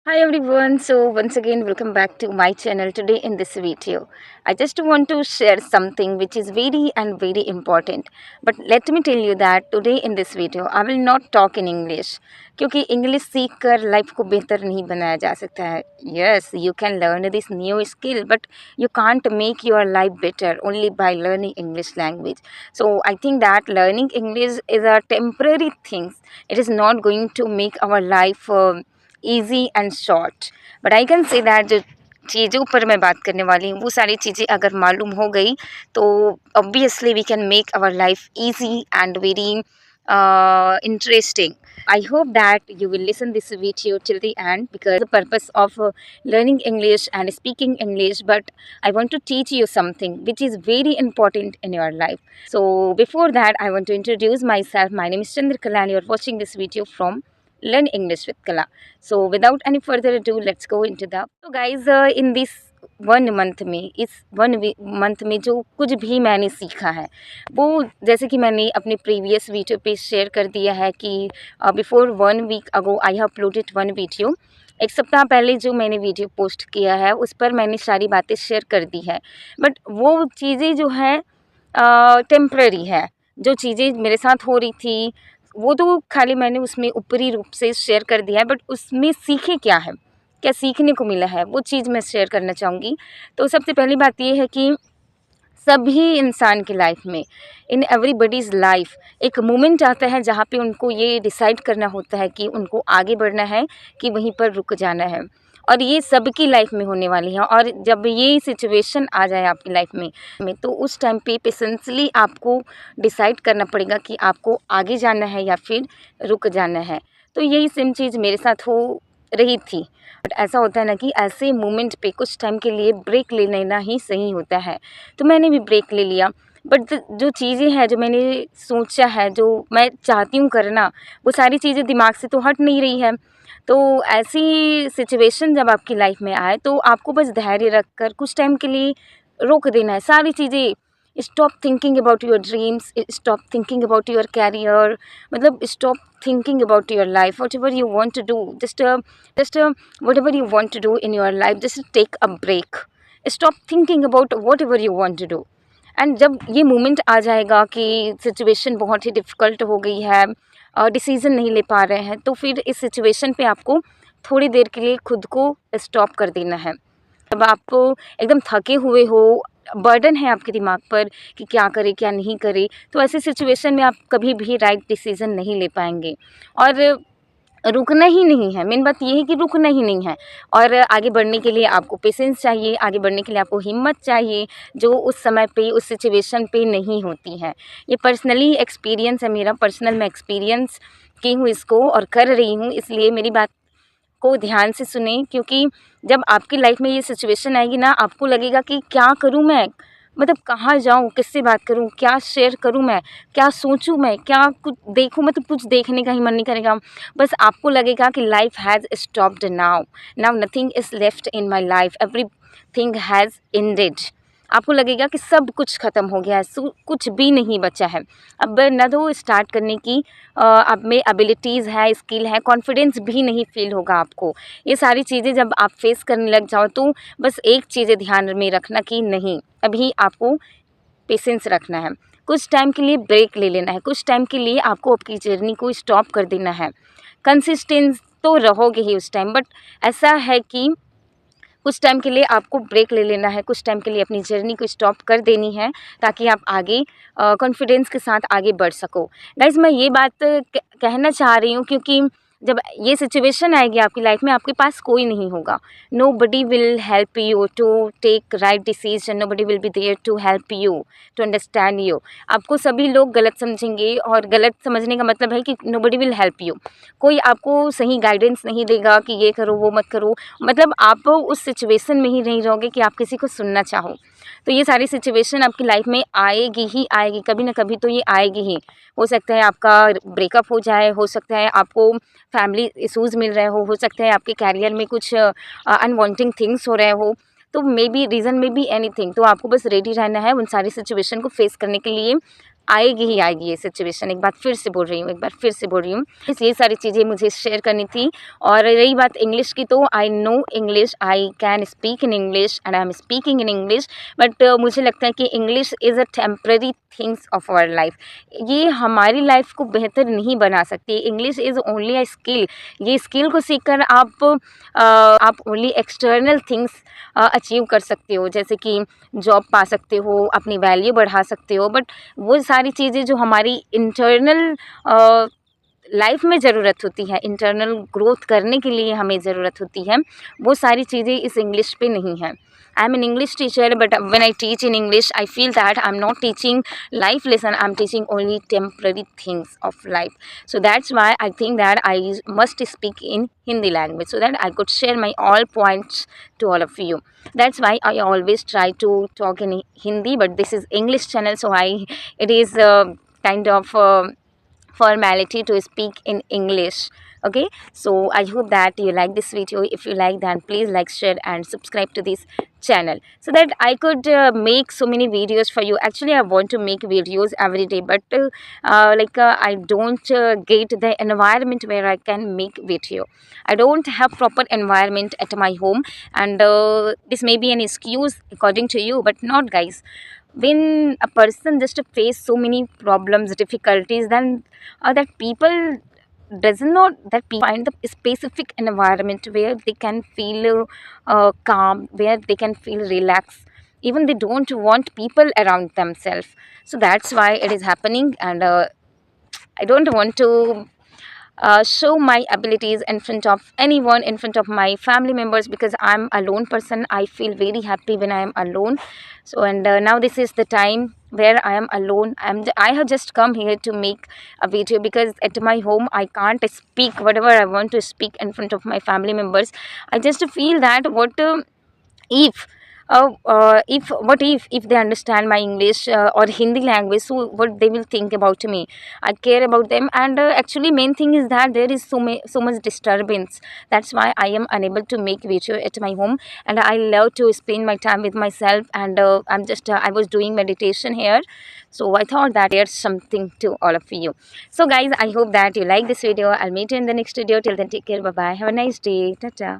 Hi everyone, so once again welcome back to my channel. Today in this video I just want to share something which is very important. But let me tell you that today in this video I will not talk in English क्योंकि English सीख कर life को बेहतर नहीं बनाया जा सकता है. Yes, you can learn this new skill but you can't make your life better only by learning English language. So I think that learning English is a temporary thing. It is not going to make our life easy and short. But I can say that जो चीज़ों पर मैं बात करने वाली हूँ वो सारी चीज़ें अगर मालूम हो गई तो obviously we can make our life easy and very interesting. I hope that you will listen this video till the end because the purpose of learning English and speaking English, but I want to teach you something which is very important in your life. So before that I want to introduce myself. My name is Chandrakala and you are watching this video from Learn English with Kala. So without any further ado, let's go into the. So guys, in this 1 month में इस 1 month में जो कुछ भी मैंने सीखा है वो जैसे कि मैंने अपने प्रीवियस वीडियो पे शेयर कर दिया है कि before 1 week ago I have uploaded 1 video. एक सप्ताह पहले जो मैंने वीडियो पोस्ट किया है उस पर मैंने सारी बातें शेयर कर दी है. बट वो चीज़ें जो है टेम्प्ररी है. जो चीज़ें मेरे साथ हो रही थी वो तो खाली मैंने उसमें ऊपरी रूप से शेयर कर दिया है. बट उसमें सीखे क्या है, क्या सीखने को मिला है, वो चीज़ मैं शेयर करना चाहूँगी. तो सबसे पहली बात ये है कि सभी इंसान की लाइफ में, इन एवरीबडीज़ लाइफ, एक मोमेंट आता है जहाँ पे उनको ये डिसाइड करना होता है कि उनको आगे बढ़ना है कि वहीं पर रुक जाना है. और ये सबकी लाइफ में होने वाली है. और जब ये सिचुएशन आ जाए आपकी लाइफ में तो उस टाइम पे पेशेंसली आपको डिसाइड करना पड़ेगा कि आपको आगे जाना है या फिर रुक जाना है. तो यही सेम चीज़ मेरे साथ हो रही थी. बट ऐसा होता है ना कि ऐसे मोमेंट पे कुछ टाइम के लिए ब्रेक ले लेना ही सही होता है. तो मैंने भी ब्रेक ले लिया. बट जो चीज़ें हैं, जो मैंने सोचा है, जो मैं चाहती हूँ करना, वो सारी चीज़ें दिमाग से तो हट नहीं रही है. तो ऐसी सिचुएशन जब आपकी लाइफ में आए तो आपको बस धैर्य रख कर कुछ टाइम के लिए रोक देना है सारी चीज़ें. Stop thinking about your dreams, stop thinking about your career, मतलब stop thinking about your life. Whatever you want to do, just whatever you want to do in your life, just take a break. Stop thinking about whatever you want to do. And जब ये moment आ जाएगा कि situation बहुत ही difficult हो गई है, decision नहीं ले पा रहे हैं, तो फिर इस सिचुएशन पे आपको थोड़ी देर के लिए खुद को स्टॉप कर देना है. जब आपको एकदम थके हुए हो, बर्डन है आपके दिमाग पर कि क्या करें क्या नहीं करें, तो ऐसी सिचुएशन में आप कभी भी राइट डिसीज़न नहीं ले पाएंगे. और रुकना ही नहीं है, मेन बात ये है कि रुकना ही नहीं है. और आगे बढ़ने के लिए आपको पेशेंस चाहिए, आगे बढ़ने के लिए आपको हिम्मत चाहिए, जो उस समय पे उस सिचुएशन पे नहीं होती है. ये पर्सनली एक्सपीरियंस है मेरा, पर्सनल मैं एक्सपीरियंस की हूँ इसको और कर रही हूँ. इसलिए मेरी बात को ध्यान से सुने, क्योंकि जब आपकी लाइफ में ये सिचुएशन आएगी ना, आपको लगेगा कि क्या करूँ मैं, मतलब कहाँ जाऊँ, किससे बात करूँ, क्या शेयर करूँ मैं, क्या सोचूँ मैं, क्या कुछ देखूँ, मतलब कुछ देखने का ही मन नहीं करेगा. बस आपको लगेगा कि life has stopped now, now nothing is left in my life, everything has ended. आपको लगेगा कि सब कुछ ख़त्म हो गया है, कुछ भी नहीं बचा है. अब ना तो स्टार्ट करने की आप में एबिलिटीज़ है, स्किल है, कॉन्फिडेंस भी नहीं फील होगा आपको. ये सारी चीज़ें जब आप फेस करने लग जाओ तो बस एक चीज़ ध्यान में रखना कि नहीं, अभी आपको पेशेंस रखना है, कुछ टाइम के लिए ब्रेक ले लेना है, कुछ टाइम के लिए आपको आपकी जर्नी को स्टॉप कर देना है. कंसिस्टेंस तो रहोगे ही उस टाइम, बट ऐसा है कि कुछ टाइम के लिए आपको ब्रेक ले लेना है, कुछ टाइम के लिए अपनी जर्नी को स्टॉप कर देनी है ताकि आप आगे कॉन्फिडेंस के साथ आगे बढ़ सको. गाइज़, मैं ये बात कहना चाह रही हूँ क्योंकि जब ये सिचुएशन आएगी आपकी लाइफ में, आपके पास कोई नहीं होगा. Nobody will help you to take right decision, nobody will be there to help you, to understand you. आपको सभी लोग गलत समझेंगे और गलत समझने का मतलब है कि नोबडी विल हेल्प यू. कोई आपको सही गाइडेंस नहीं देगा कि ये करो वो मत करो, मतलब आप उस सिचुएशन में ही नहीं रहोगे कि आप किसी को सुनना चाहो. तो ये सारी सिचुएशन आपकी लाइफ में आएगी ही आएगी, कभी ना कभी तो ये आएगी ही. हो सकता है आपका ब्रेकअप हो जाए, हो सकता है आपको फैमिली इश्यूज़ मिल रहे हो सकता है आपके कैरियर में कुछ अनवांटेड थिंग्स हो रहे हो. तो मे बी रीज़न में बी एनीथिंग. तो आपको बस रेडी रहना है उन सारी सिचुएशन को फेस करने के लिए. आएगी ही आएगी ये सिचुएशन। एक बार फिर से बोल रही हूँ, एक बार फिर से बोल रही हूँ, बस ये सारी चीज़ें मुझे शेयर करनी थी। और रही बात इंग्लिश की, तो I know English, I can speak in English and I am speaking in English, but मुझे लगता है कि English is a temporary things of our life. ये हमारी लाइफ को बेहतर नहीं बना सकती। English is only a skill. ये स्किल को सीखकर आप ओनली एक्सटर्नल थिंग्स अचीव कर सकते हो, जैसे कि जॉब पा सकते हो, अपनी वैल्यू बढ़ा सकते हो, बट वो सारी चीज़ें जो हमारी इंटरनल लाइफ में ज़रूरत होती है, इंटरनल ग्रोथ करने के लिए हमें ज़रूरत होती है, वो सारी चीज़ें इस इंग्लिश पे नहीं है। I am an English teacher, but when I teach in English I feel that I am not teaching life lesson, I am teaching only temporary things of life. So that's why I think that I must speak in Hindi language so that I could share my all points to all of you. That's why I always try to talk in Hindi, but this is English channel, so it is kind of formality to speak in English. Okay, so I hope that you like this video. If you like, then please like, share and subscribe to this channel so that I could make so many videos for you. Actually, I want to make videos every day, but I don't get the environment where I can make video. I don't have proper environment at my home, and this may be an excuse according to you, but not, guys. When a person just face so many problems, difficulties, then that people does not that people find the specific environment where they can feel calm, where they can feel relaxed. Even they don't want people around themselves. So that's why it is happening, and I don't want to show my abilities in front of anyone, in front of my family members, because I'm a lone person. I feel very happy when I am alone. So, and now this is the time where I am alone. I have just come here to make a video because at my home I can't speak whatever I want to speak in front of my family members. I just feel that what if if what if they understand my English or Hindi language, so what they will think about me. I care about them, and actually main thing is that there is so much disturbance. That's why I am unable to make video at my home, and I love to spend my time with myself. And I was doing meditation here, so I thought that there's something to all of you. So guys, I hope that you like this video. I'll meet you in the next video. Till then, take care. Bye bye. Have a nice day. Tata.